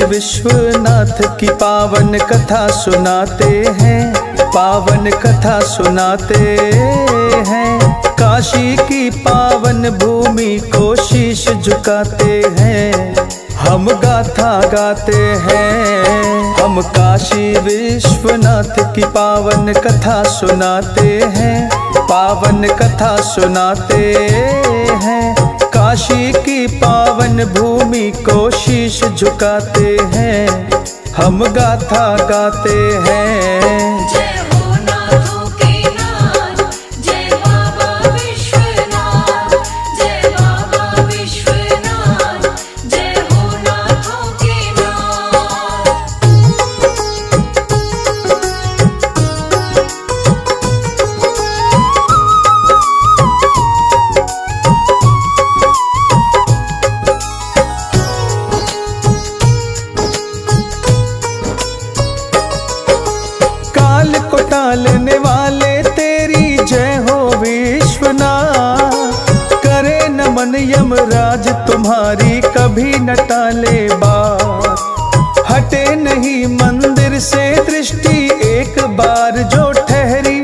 विश्वनाथ की पावन कथा सुनाते हैं, पावन कथा सुनाते हैं। काशी की पावन भूमि को शीश झुकाते हैं, हम गाथा गाते हैं। हम काशी विश्वनाथ की पावन कथा सुनाते हैं, पावन कथा सुनाते हैं। काशी की पावन भूमि को शीश झुकाते हैं, हम गाथा गाते हैं। जय हो नाथों के नाथ, जय बाबा विश्वनाथ, जय बाबा विश्वनाथ, जय हो नाथों के नाथ। काल को टालने वाले तेरी जय हो विश्वनाथ। करे नमन यमराज तुम्हारी कभी न टाले बात। हटे नहीं मंदिर से दृष्टि एक बार जो ठहरी,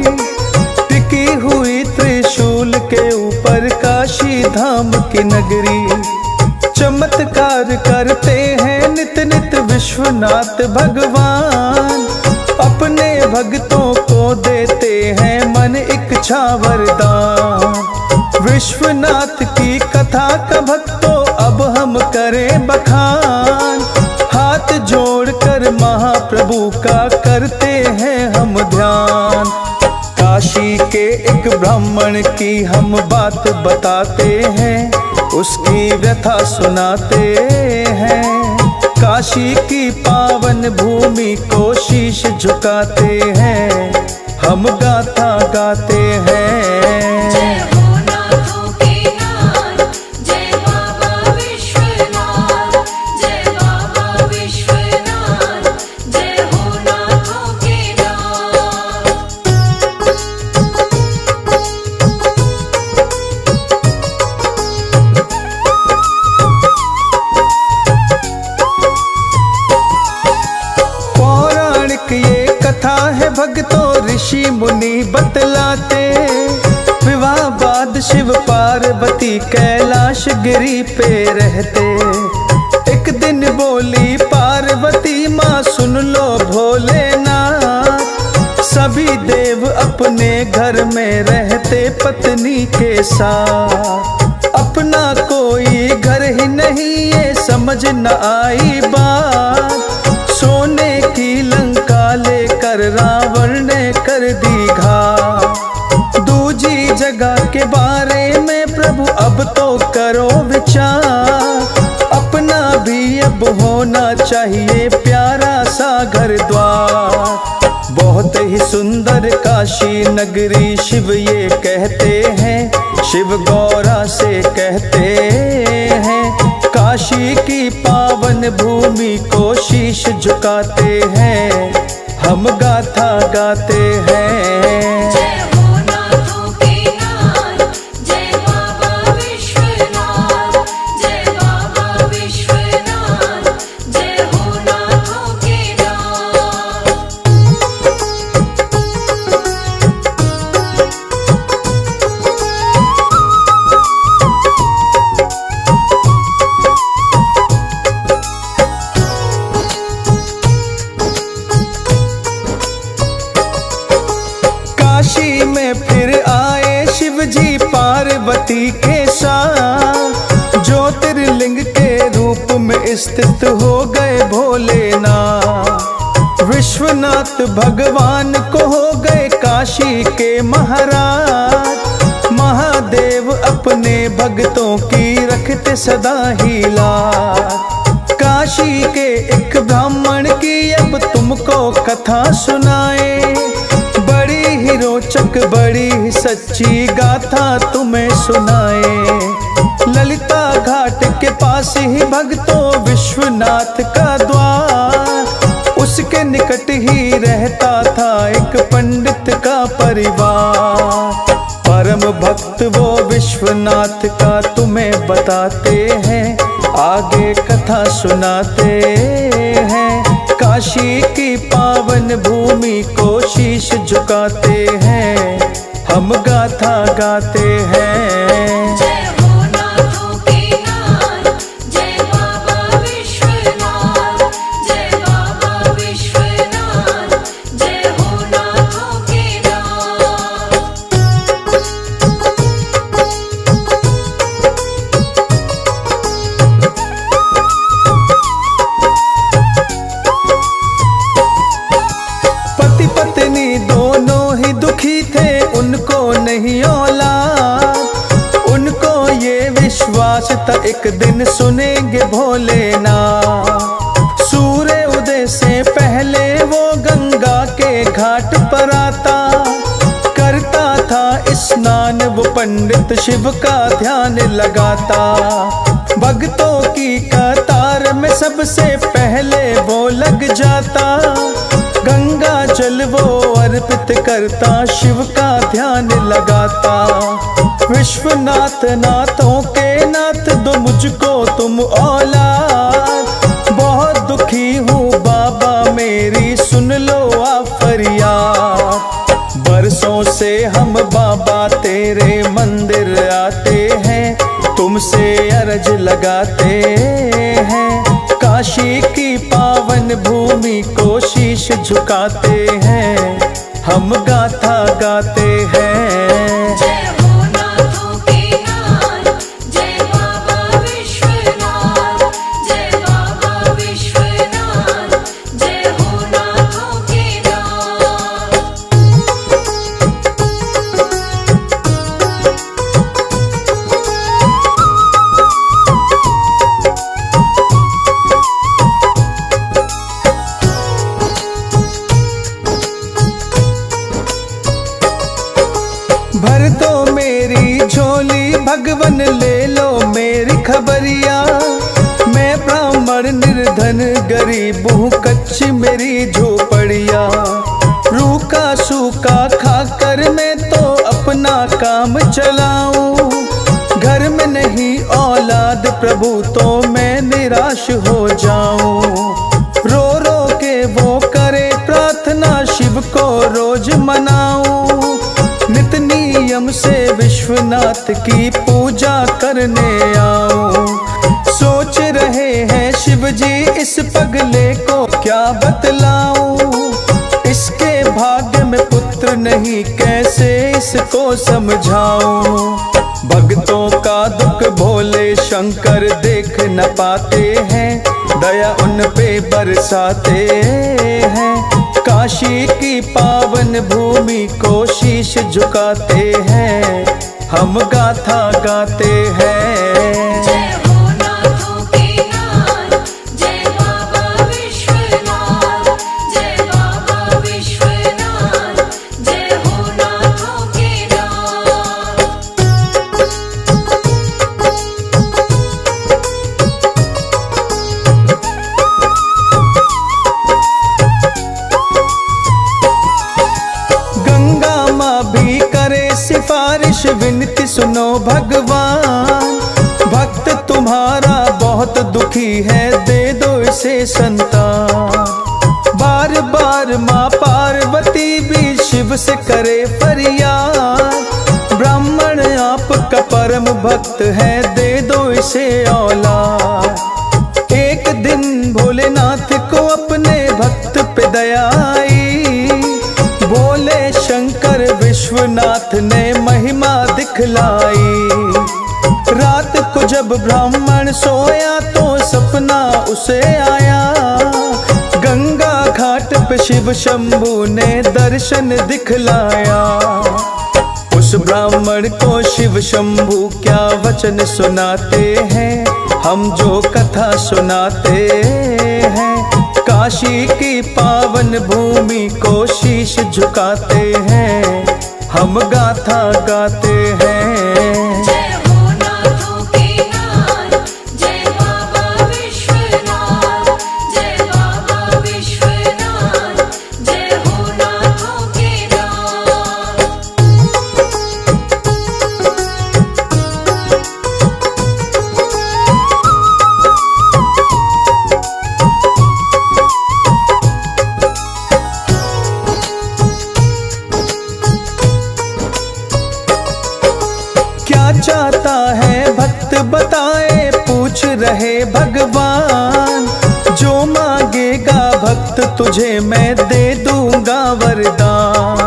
टिकी हुई त्रिशूल के ऊपर काशी धाम की नगरी। चमत्कार करते हैं नित नित विश्वनाथ भगवान, अपने भक्तों को देते हैं मन इच्छा वरदान। विश्वनाथ की कथा का भक्तों अब हम करें बखान, हाथ जोड़कर महाप्रभु का करते हैं हम ध्यान। काशी के एक ब्राह्मण की हम बात बताते हैं, उसकी व्यथा सुनाते हैं। काशी की पावन भूमि को शीश झुकाते हैं, हम गाथा गाते हैं। जय हो नाथों के नाथ, जय बाबा विश्वनाथ, जय बाबा विश्वनाथ, जय हो नाथों के नाथ। पौराणिक ये कथा है भक्तों ऋषि मुनि बतलाते। विवाह बाद शिव पार्वती कैलाश गिरी पे रहते। एक दिन बोली पार्वती माँ सुन लो भोलेनाथ, सभी देव अपने घर में रहते पत्नी के साथ। अपना कोई घर ही नहीं ये समझ न आई बात, सोने की लंका लेकर रावण ने कर दी घात। दूजी जगह के बारे में प्रभु अब तो करो विचार, अपना भी अब होना चाहिए प्यारा सा घर द्वार। बहुत ही सुंदर काशी नगरी शिव ये कहते हैं, शिव गौरा से कहते हैं। काशी की पावन भूमि को शीश झुकाते हैं, हम गाथा गाते हैं। जय हो नाथों के नाथ, जय बाबा विश्वनाथ, जय बाबा विश्वनाथ, जय हो नाथों के नाथ। काशी में फिर आए शिव जी पार्वती के साथ, ज्योतिर्लिंग के रूप में स्थित हो गए भोलेनाथ। विश्वनाथ भगवान को हो गए काशी के महाराज। महादेव अपने भक्तों की रखते सदा ही लाज। काशी के एक ब्राह्मण की अब तुमको कथा सुनाए, बड़ी ही रोचक बड़ी ही सच्ची गाथा तुम्हें सुनाए। ललिता घाट के पास ही भक्तों विश्वनाथ का द्वार, उसके निकट ही रहता था एक पंडित का परिवार। परम भक्त वो विश्वनाथ का तुम्हें बताते हैं, आगे कथा सुनाते हैं, काशी की पावन भूमि को शीश झुकाते हैं, हम गाथा गाते हैं। जय हो नाथों के नाथ, जय बाबा विश्वनाथ, जय बाबा विश्वनाथ, जय हो नाथों के नाथ। पति पत्नी दोनों ही दुखी थे, उनको नहीं औलाद, उनको ये विश्वास था एक दिन सुनेंगे भोलेनाथ। सूर्य उदय से पहले वो गंगा के घाट पर आता, करता था स्नान वो पंडित शिव का ध्यान लगाता। भक्तों की कतार में सबसे पहले वो लग जाता, गंगा जल वो अर्पित करता, शिव का ध्यान लगाता। विश्वनाथ नाथों के नाथ दो मुझको तुम औलाद, बहुत दुखी हूँ बाबा मेरी सुन लो आप फरियाद। बरसों से हम बाबा तेरे मंदिर आते हैं, तुमसे अर्ज लगाते हैं, काशी की पावन भूमि को शीश झुकाते हैं, हम गाथा गाते हैं। जय हो नाथों के नाथ, जय बाबा विश्वनाथ, जय बाबा विश्वनाथ, जय हो नाथों के नाथ। भर दो मेरी झोली भगवन, ले लो मेरी खबरिया, मैं ब्राह्मण निर्धन गरीब हूँ, कच्ची मेरी झोपड़िया। रूखा सूखा खाकर मैं तो अपना काम चलाऊं, घर में नहीं औलाद प्रभु तो मैं निराश हो जाऊं। रो रो के वो करे प्रार्थना, शिव को रोज मनाऊं, नित नियम से विश्वनाथ की पूजा करने आऊं। सोच रहे हैं शिव जी इस पगले को क्या बतलाऊं, इसके भाग्य में पुत्र नहीं कैसे इसको समझाऊं। भक्तों का दुख भोले शंकर देख न पाते हैं, दया उन पे बरसाते हैं, काशी की पावन भूमि को शीश झुकाते हैं, हम गाथा गाते हैं। जय हो नाथों के नाथ, जय बाबा विश्वनाथ, जय बाबा विश्वनाथ, जय हो नाथों के नाथ। गंगा माँ भी करे सिफारिश, विनती सुनो भगवान, भक्त तुम्हारा बहुत दुखी है, दे दो इसे संतान। बार बार माँ पार्वती भी शिव से करे फरियाद, ब्राह्मण आपका परम भक्त है, दे दो इसे औलाद। एक दिन भोलेनाथ को अपने भक्त पे दया आई, बोले शंकर विश्वनाथ ने महिमा दिखलाई। रात को जब ब्राह्मण सोया तो सपना उसे आया, गंगा घाट पे शिव शंभू ने दर्शन दिखलाया। उस ब्राह्मण को शिव शंभू क्या वचन सुनाते हैं, हम जो कथा सुनाते हैं, काशी की पावन भूमि को शीश झुकाते हैं, हम गाथा गाते हैं। जय हो नाथों के नाथ, जय बाबा विश्वनाथ, जय बाबा विश्वनाथ, जय हो नाथों के नाथ। मांगेगा भक्त तुझे मैं दे दूंगा वरदान।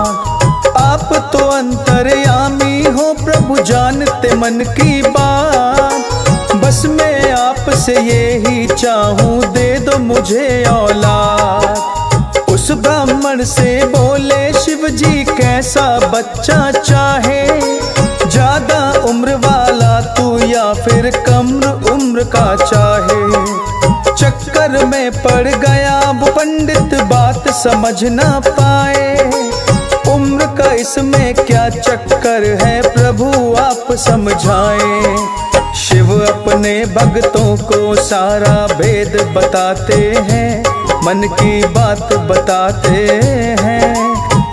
आप तो अंतर्यामी हो प्रभु, जानते मन की बात। बस मैं आपसे यही चाहूं, दे दो मुझे औलाद। उस ब्राह्मण से बोले शिव जी, कैसा बच्चा चाहे, ज्यादा उम्र वाला तू या फिर कम उम्र का चाहे। चक्कर में पड़ गया वो पंडित, बात समझ ना पाए। उम्र का इसमें क्या चक्कर है प्रभु आप समझाएं। शिव अपने भक्तों को सारा भेद बताते हैं, मन की बात बताते हैं।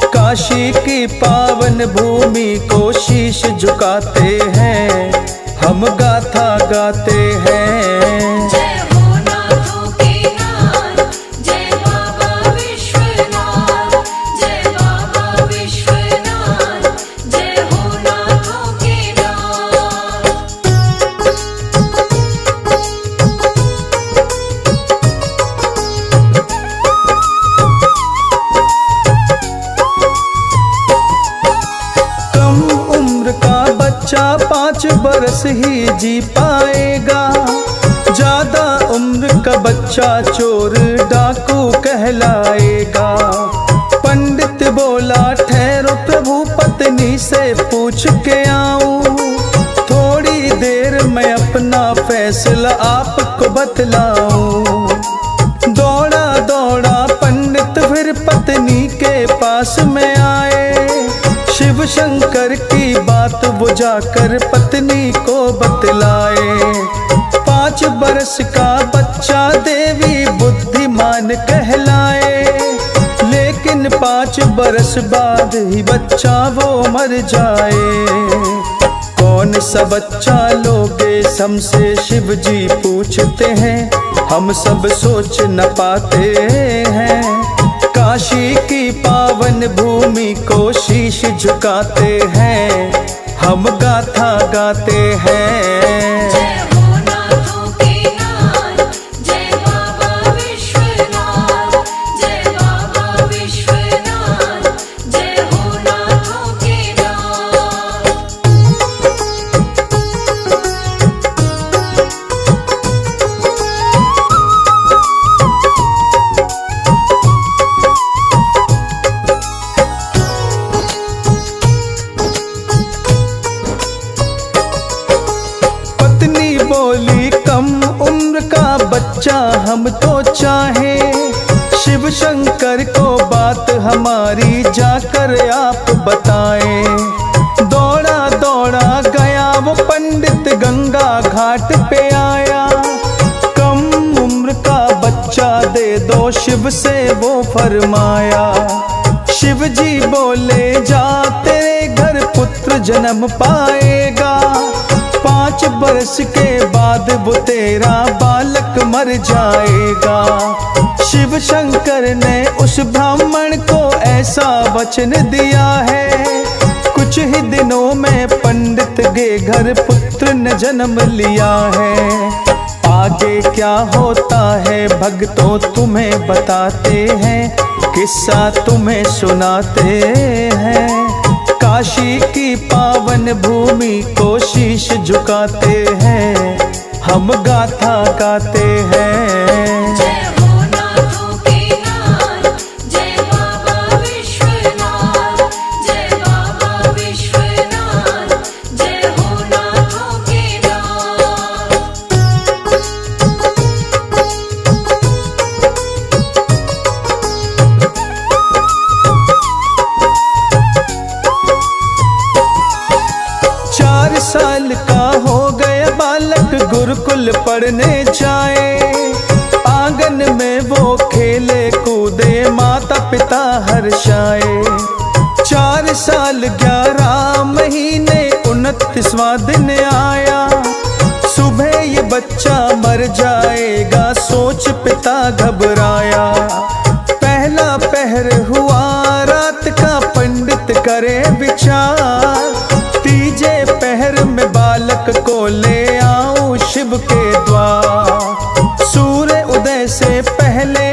काशी की पावन भूमि को शीश झुकाते हैं, हम गाथा गाते हैं। जय हो नाथों के नाथ, जय बाबा विश्वनाथ, जय बाबा विश्वनाथ, जय हो नाथों के नाथ। कम उम्र का बच्चा 5 बरस ही जी पाएगा, ज्यादा उम्र का बच्चा चोर डाकू कहलाएगा। पंडित बोला ठहरो प्रभु, पत्नी से पूछ के आऊं, थोड़ी देर में अपना फैसला आपको बतलाऊं। दौड़ा दौड़ा पंडित फिर पत्नी के पास में आए, शिव शंकर की बात वो जाकर पत्नी को बतलाए। 5 बरस का बच्चा देवी बुद्धिमान कहलाए, लेकिन 5 बरस बाद ही बच्चा वो मर जाए। कौन सा बच्चा लोगे हमसे शिव जी पूछते हैं, हम सब सोच न पाते हैं। काशी की पावन भूमि को शीश झुकाते हैं, हम गाथा गाते हैं। जय हो नाथों के नाथ, जय बाबा विश्वनाथ, जय बाबा विश्वनाथ, जय हो नाथों के नाथ। पत्नी बोली कम उम्र का बच्चा हम तो चाहे, शिव शंकर को बात हमारी जाकर आप बताएं। दौड़ा दौड़ा गया वो पंडित, गंगा घाट पे आया। कम उम्र का बच्चा दे दो शिव से वो फरमाया। शिव जी बोले जा तेरे घर पुत्र जन्म पाएगा, 5 बरस के बाद वो तेरा बालक मर जाएगा। शिव शंकर ने उस ब्राह्मण को ऐसा वचन दिया है, कुछ ही दिनों में पंडित के घर पुत्र ने जन्म लिया है। आगे क्या होता है भक्तों तुम्हें बताते हैं, किस्सा तुम्हें सुनाते हैं। काशी की पावन भूमि को शीश झुकाते हैं, हम गाथा गाते हैं। जय हो नाथों के नाथ, जय बाबा विश्वनाथ, जय बाबा विश्वनाथ, जय हो नाथों के नाथ। साल का हो गया बालक गुरुकुल पढ़ने जाए, आंगन में वो खेले कूदे माता पिता हर्षाए। 4 साल 11 महीने 29वां दिन आया, सुबह ये बच्चा मर जाएगा सोच पिता घबराया। पहला पहर हुआ रात का पंडित करे विचार, तीजे पहर में बालक को ले आऊं शिव के द्वार। सूर्य उदय से पहले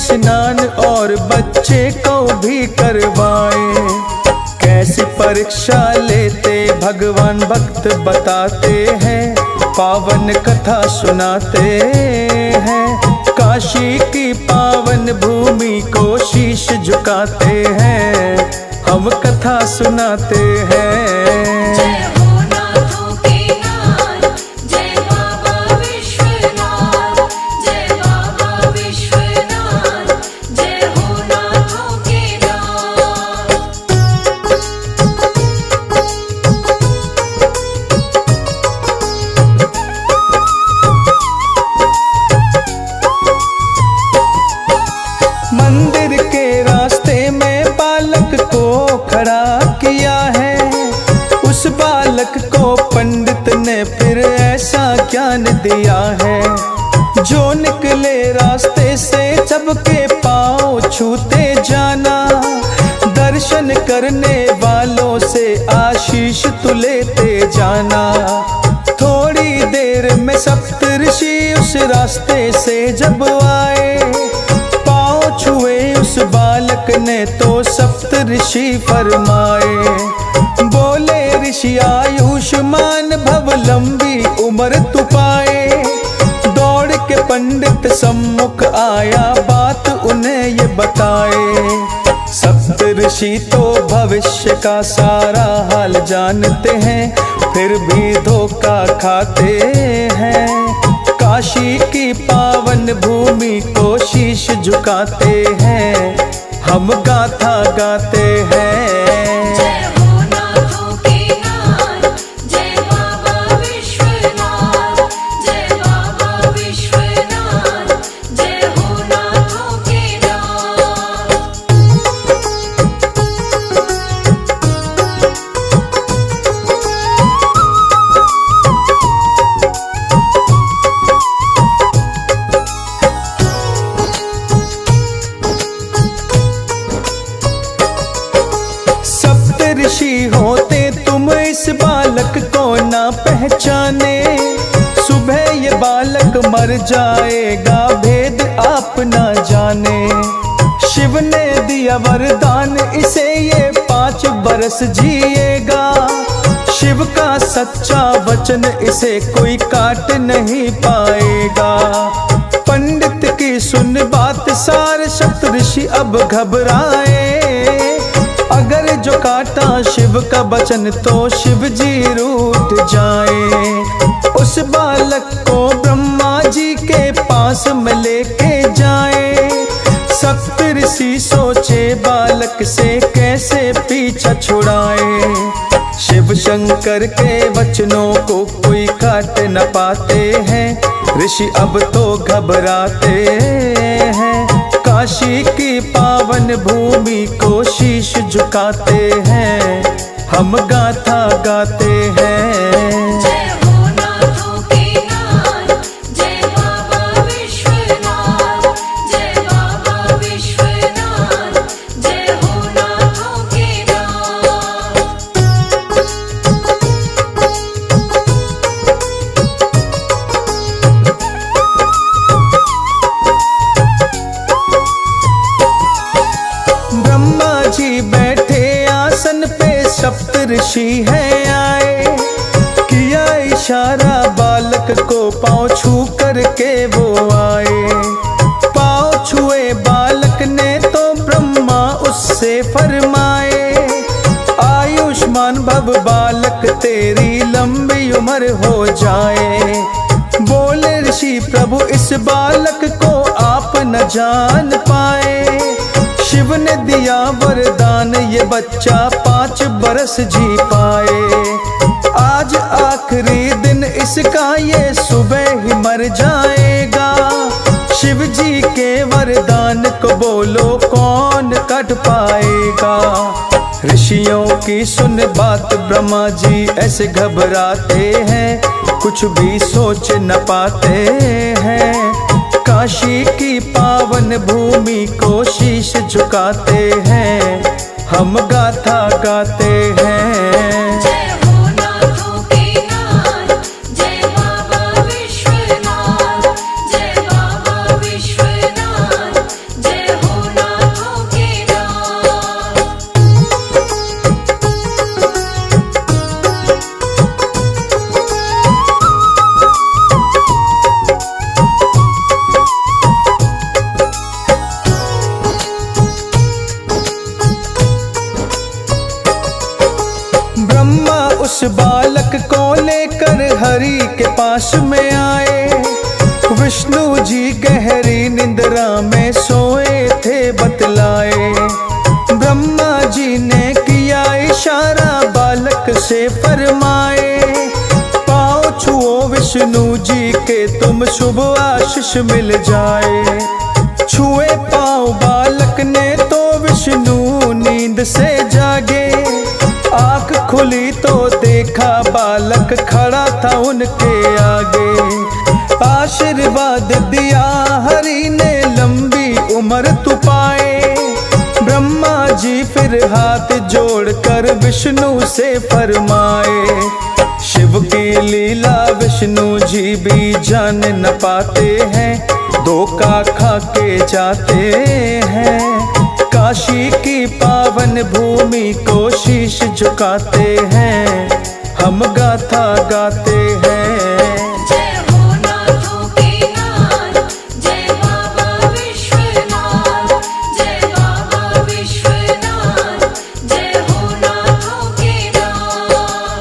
स्नान और बच्चे को भी करवाए। कैसी परीक्षा लेते भगवान भक्त बताते हैं, पावन कथा सुनाते हैं। काशी की पावन भूमि को शीश झुकाते हैं, हम कथा सुनाते हैं। जय हो नाथों के नाथ, जय बाबा विश्वनाथ, जय बाबा विश्वनाथ, जय हो नाथों के नाथ। मंदिर के रास्ते में बालक को खड़ा किया है, उस बालक को पंडित ने फिर ऐसा ज्ञान दिया है। जो निकले रास्ते से सबके पाँव छूते जाना, दर्शन करने वालों से आशीष तू लेते जाना। थोड़ी देर में सप्तऋषि उस रास्ते से जब आए, पाँव छुए उस बालक ने तो सप्तऋषि फरमाए। बोले ऋषि आयुष्मान भव, लंबी उम्र तू पाए। दौड़ के पंडित सम्मुख आया, बात उन्हें ये बताए। सप्तऋषि तो भविष्य का सारा हाल जानते हैं, फिर भी धोखा खाते हैं। काशी की पावन भूमि को शीश झुकाते हैं, हम गाथा गाते हैं। जय हो नाथों के नाथ, जय बाबा विश्वनाथ, जय बाबा विश्वनाथ, जय हो नाथों के नाथ। सप्तऋषि होते तुम इस बालक को ना पहचाने, सुबह ये बालक मर जाएगा, भेद आप ना जाने। शिव ने दिया वरदान इसे, ये 5 बरस जिएगा। शिव का सच्चा वचन इसे कोई काट नहीं पाएगा। पंडित की सुन बात सार, सप्तऋषि अब घबराए। अगर जो काटा शिव का वचन तो शिव जी रूठ जाए। उस बालक को ब्रह्मा जी के पास में लेके जाए। सप्तऋषि सोचे बालक से कैसे पीछा छुड़ाए। शिव शंकर के वचनों को कोई काट न पाते हैं, ऋषि अब तो घबराते हैं। काशी की पावन भूमि को शीश झुकाते हैं, हम गाथा गाते हैं। जय हो नाथों के नाथ, जय बाबा विश्वनाथ, जय बाबा विश्वनाथ, जय हो नाथों के नाथ। ब्रह्मा जी बैठे आसन पे, सप्तऋषि है आए। किया इशारा बालक को, पाँव छू करके वो आए। पाँव छुए बालक ने तो ब्रह्मा उससे फरमाए। आयुष्मान भव बालक, तेरी लंबी उम्र हो जाए। बोले ऋषि प्रभु इस बालक को आप न जान पाए। शिव ने दिया वरदान, ये बच्चा 5 बरस जी पाए। आज आखिरी दिन इसका, ये सुबह ही मर जाएगा। शिव जी के वरदान को बोलो कौन कट पाएगा। ऋषियों की सुन बात, ब्रह्मा जी ऐसे घबराते हैं, कुछ भी सोच न पाते हैं। काशी की पावन भूमि को शीश झुकाते हैं, हम गाथा गाते हैं। जय हो नाथों के नाथ, जय बाबा विश्वनाथ, जय बाबा विश्वनाथ, जय पास में आए। विष्णु जी गहरी निंद्रा में सोए थे बतलाए। ब्रह्मा जी ने किया इशारा बालक से फरमाए, पाँव छुओ विष्णु जी के तुम शुभ आशीष मिल जाए। छुए पाँव बालक ने तो विष्णु नींद से जागे। आँख खुली तो देखा बालक खड़ा था उनके आगे। आशीर्वाद दिया हरि ने लंबी उम्र तू पाए। ब्रह्मा जी फिर हाथ जोड़कर विष्णु से फरमाए, शिव की लीला विष्णु जी भी जान न पाते हैं, धोखा खा के जाते हैं। काशी की पावन भूमि को शीश झुकाते हैं, हम गाथा गाते हैं। जय हो नाथों के नाथ, जय बाबा विश्वनाथ, जय बाबा विश्वनाथ, जय हो नाथों के नाथ।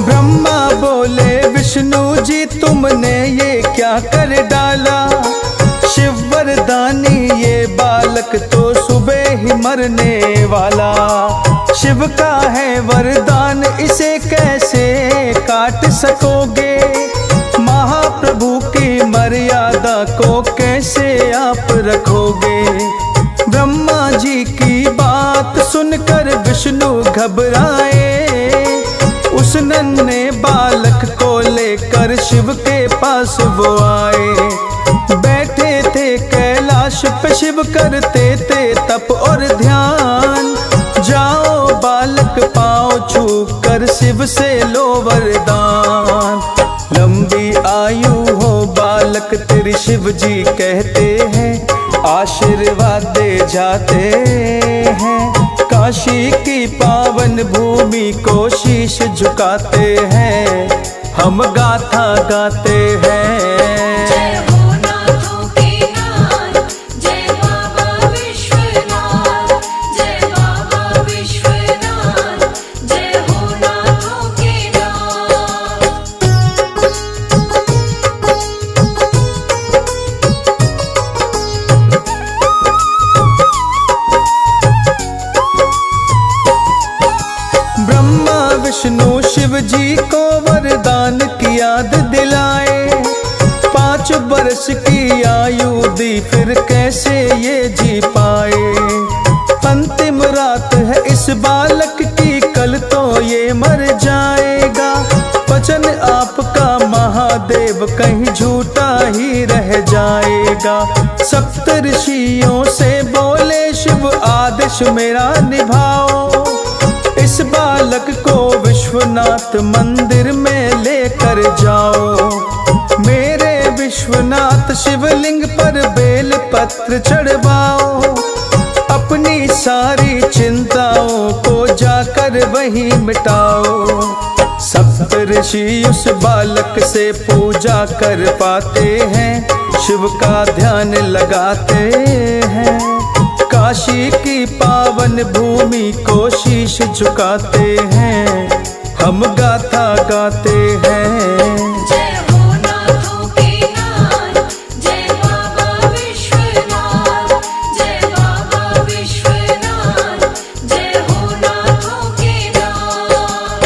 ब्रह्मा बोले विष्णु जी तुमने ये क्या कर डाला। शिव वरदानी ये बालक तो सुबह ही मरने वाला। शिव का है वरदान इसे कैसे काट सकोगे। महाप्रभु की मर्यादा को कैसे आप रखोगे। ब्रह्मा जी की बात सुनकर विष्णु घबराए। उस नन्हे बालक को लेकर शिव के पास वो आए। बैठे थे कैलाश पे शिव करते थे तप और ध्यान। जाओ बालक पाँव छू कर शिव से लो वरदान। लंबी आयु हो बालक तेरी शिव जी कहते हैं, आशीर्वाद दे जाते हैं। काशी की पावन भूमि को शीश झुकाते हैं, हम गाथा गाते हैं। जय हो नाथों के नाथ, जय बाबा विश्वनाथ, जय बाबा विश्वनाथ, जय हो नाथों के नाथ। ब्रह्मा विष्णु शिव जी को वरदान की याद दिलाए। 5 बरस की आयु दी फिर कैसे ये जी पाए। अंतिम रात है इस बालक की कल तो ये मर जाएगा। वचन आपका महादेव कहीं झूठा ही रह जाएगा। सप्त ऋषियों से बोले शिव आदेश मेरा निभाओ। इस बालक को विश्वनाथ मंदिर में लेकर जाओ। मेरे विश्वनाथ शिवलिंग पर बेल पत्र चढ़वाओ। अपनी सारी चिंताओं को जाकर वहीं मिटाओ। सप्त ऋषि उस बालक से पूजा कर पाते हैं, शिव का ध्यान लगाते हैं। काशी की पावन भूमि को शीश झुकाते हैं, हम गाथा गाते हैं। जय हो नाथों के नाथ, जय बाबा विश्वनाथ, जय बाबा विश्वनाथ, जय हो नाथों के नाथ।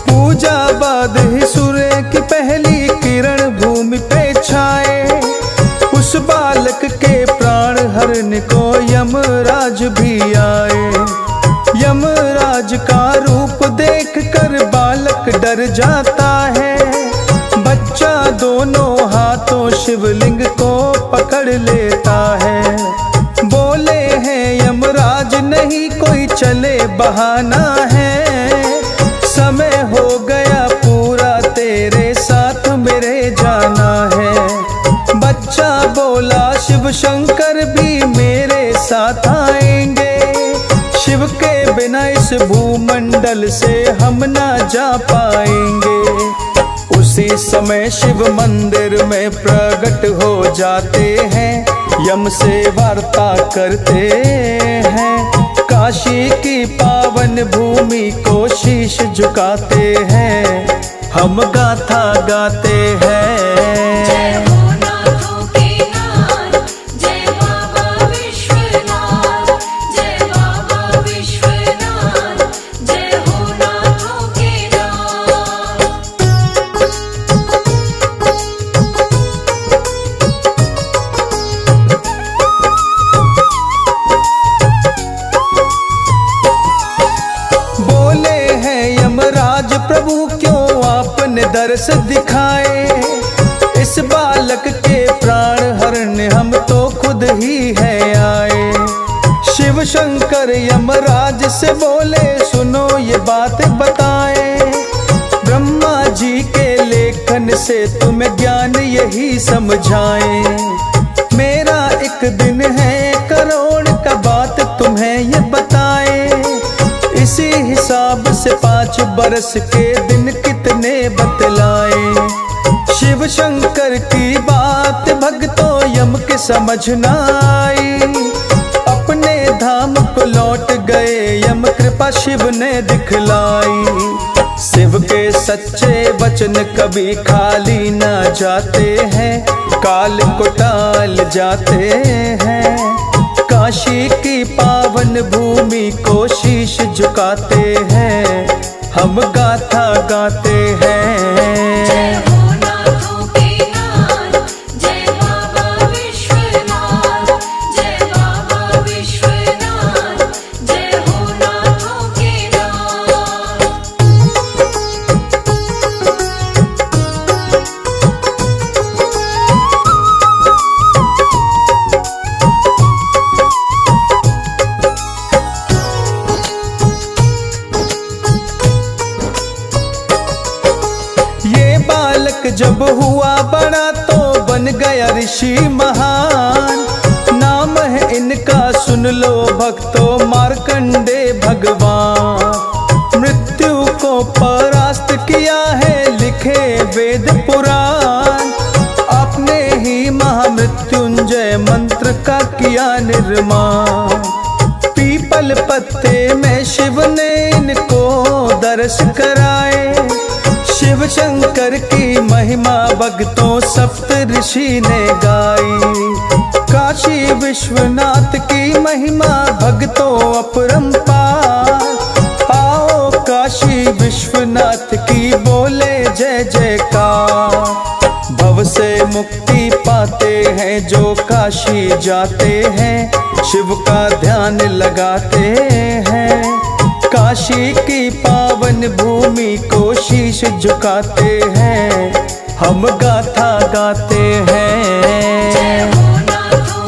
पूजा बाद ही सूर्य की पहली किरण भूमि पे छाए। उस बालक के प्राण हरने को यमराज भी आए। यमराज का रूप देखकर बालक डर जाता है। बच्चा दोनों हाथों शिवलिंग को पकड़ लेता है। बोले हैं यमराज नहीं कोई चले बहाना है। समय हो गया पूरा तेरे साथ मेरे जाना है। बोला शिव शंकर भी मेरे साथ आएंगे, शिव के बिना इस भूमंडल से हम ना जा पाएंगे। उसी समय शिव मंदिर में प्रकट हो जाते हैं, यम से वार्ता करते हैं, काशी की पावन भूमि को शीश झुकाते हैं, हम गाथा गाते हैं। जय हो नाथों के नाथ, जय बाबा विश्वनाथ, जय बाबा विश्वनाथ, जय हो नाथों के नाथ। बोले हैं यमराज प्रभु क्यों आपने दर्श दिखाए, इस बालक के प्राण हरने हम तो खुद ही है आए। शिव शंकर यमराज से बोले सुनो ये बात बताए, ब्रह्मा जी के लेखन से तुम्हें ज्ञान यही समझाए। मेरा एक दिन है करोड़ का बात तुम्हें ये बताए, इसी हिसाब से 5 बरस के दिन कितने बतलाए। शिव शंकर की बात भक्तों यम के समझ न आई, अपने धाम को लौट गए यम कृपा शिव ने दिखलाई। शिव के सच्चे वचन कभी खाली न जाते हैं, काल को टाल जाते हैं, काशी की पावन भूमि को शीश झुकाते हैं, हम गाथा गाते हैं। जय हो नाथों के नाथ, जय बाबा विश्वनाथ, जय बाबा विश्वनाथ, जय हो नाथों के नाथ। ये बालक जब हुआ बड़ा तो बन गया ऋषि महान, नाम है इनका सुन लो भक्तों मार्कंडे भगवान। मृत्यु को परास्त किया है लिखे वेद पुराण, अपने ही महामृत्युंजय मंत्र का किया निर्माण। पीपल पत्ते में शिव ने इनको दर्श कराए, शिव शंकर की महिमा भक्तों सप्त ऋषि ने गाई। काशी विश्वनाथ की महिमा भक्तों अपरंपार, आओ काशी विश्वनाथ की बोले जय जयकार। भव से मुक्ति पाते हैं जो काशी जाते हैं, शिव का ध्यान लगाते हैं, काशी की पावन भूमि को शीश झुकाते हैं, हम गाथा गाते हैं। जय हो नाथों